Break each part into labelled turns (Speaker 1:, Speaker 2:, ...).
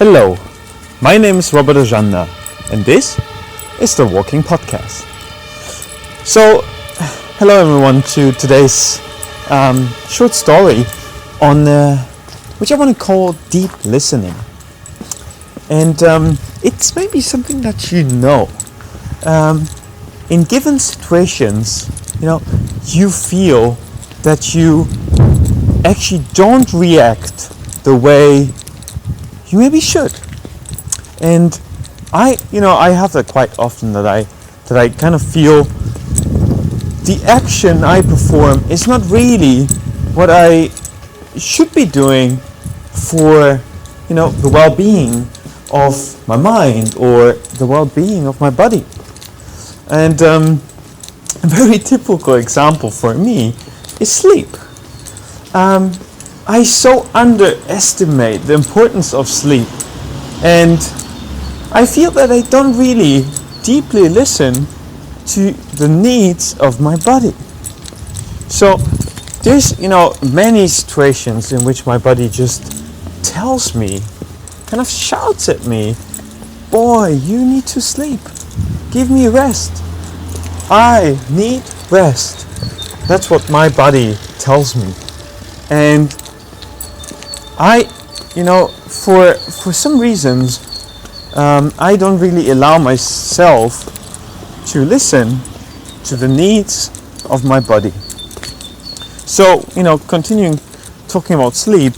Speaker 1: Hello, my name is Robert Ojanna, and this is the Walking Podcast. So, hello everyone to today's short story on which I want to call deep listening. And it's maybe something that you know. In given situations, you feel that you actually don't react the way you maybe should. And I have that quite often that I kind of feel the action I perform is not really what I should be doing for, the well-being of my mind or the well-being of my body. And a very typical example for me is sleep. I so underestimate the importance of sleep, and I feel that I don't really deeply listen to the needs of my body. So there's many situations in which my body just tells me, kind of shouts at me, boy, you need to sleep, give me rest, I need rest. That's what my body tells me. And for some reasons, I don't really allow myself to listen to the needs of my body. So, continuing talking about sleep,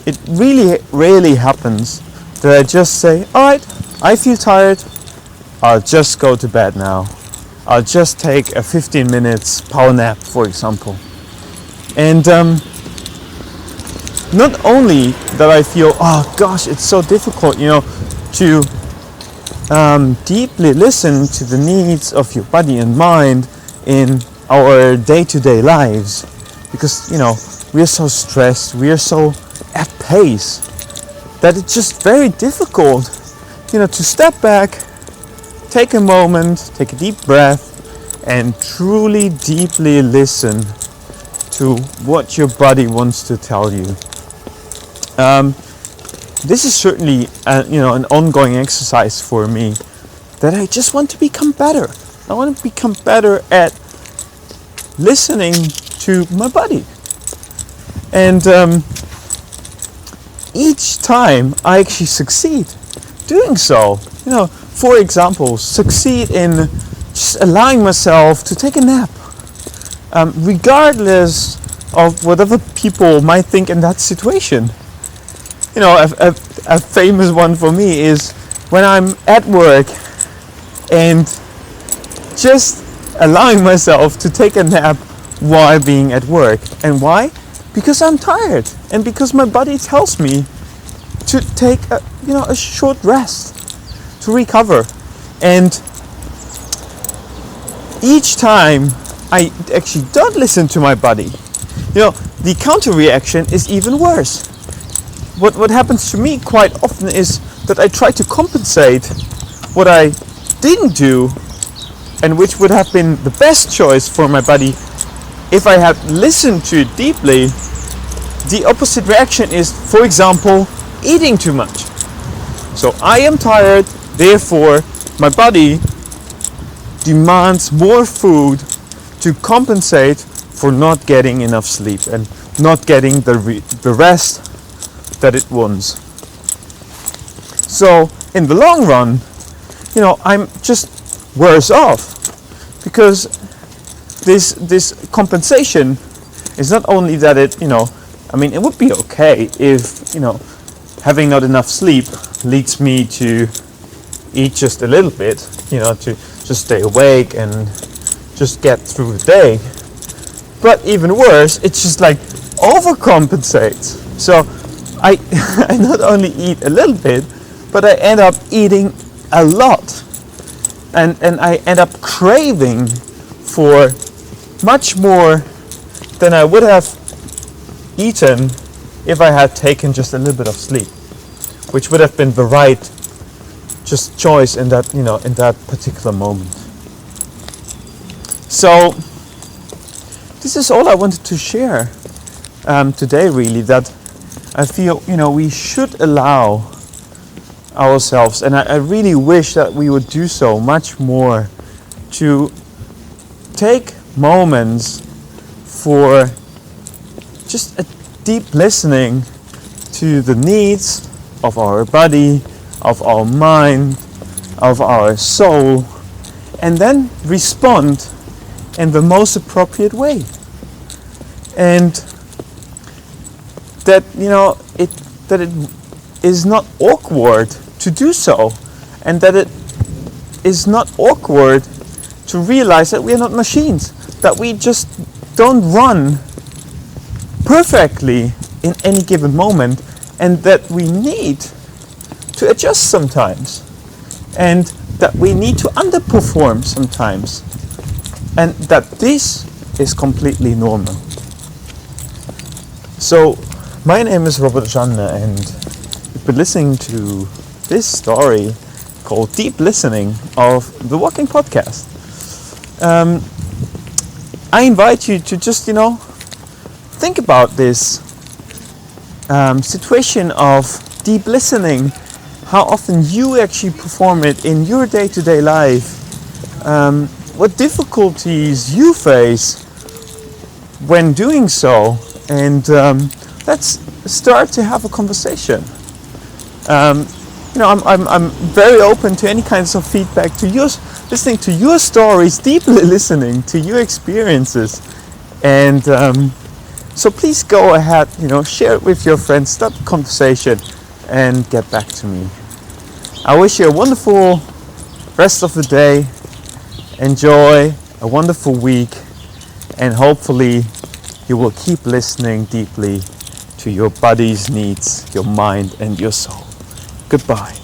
Speaker 1: it really rarely happens that I just say, alright, I feel tired, I'll just go to bed now. I'll just take a 15 minutes power nap, for example. And not only that I feel, oh gosh, it's so difficult, to deeply listen to the needs of your body and mind in our day-to-day lives, because, we are so stressed, we are so at pace, that it's just very difficult, to step back, take a moment, take a deep breath, and truly deeply listen to what your body wants to tell you. This is certainly an ongoing exercise for me, that I just want to become better. I want to become better at listening to my body. And each time I actually succeed doing so. For example, succeed in just allowing myself to take a nap, regardless of whatever people might think in that situation. A famous one for me is when I'm at work and just allowing myself to take a nap while being at work. And why? Because I'm tired, and because my body tells me to take a short rest to recover. And each time I actually don't listen to my body, the counter reaction is even worse. What happens to me quite often is that I try to compensate what I didn't do, and which would have been the best choice for my body if I had listened to it deeply. The opposite reaction is, for example, eating too much. So I am tired, therefore my body demands more food to compensate for not getting enough sleep and not getting the rest that it wants. So in the long run, I'm just worse off, because this compensation is not only that it would be okay if having not enough sleep leads me to eat just a little bit, to just stay awake and just get through the day. But even worse, it's just like overcompensates. So I not only eat a little bit, but I end up eating a lot. And I end up craving for much more than I would have eaten if I had taken just a little bit of sleep, which would have been the right just choice in that particular moment. So this is all I wanted to share today, really, that I feel, we should allow ourselves, and I really wish that we would do so much more, to take moments for just a deep listening to the needs of our body, of our mind, of our soul, and then respond in the most appropriate way. And that it is not awkward to do so, and that it is not awkward to realize that we are not machines, that we just don't run perfectly in any given moment, and that we need to adjust sometimes, and that we need to underperform sometimes, and that this is completely normal. So, my name is Robert Janne, and you've been listening to this story called Deep Listening of the Walking Podcast. I invite you to just, think about this situation of deep listening, how often you actually perform it in your day-to-day life, what difficulties you face when doing so, and let's start to have a conversation. I'm very open to any kinds of feedback, to listening to your stories, deeply listening to your experiences, and so please go ahead, share it with your friends, start the conversation, and get back to me. I wish you a wonderful rest of the day. Enjoy a wonderful week, and hopefully you will keep listening deeply to your body's needs, your mind, and your soul. Goodbye.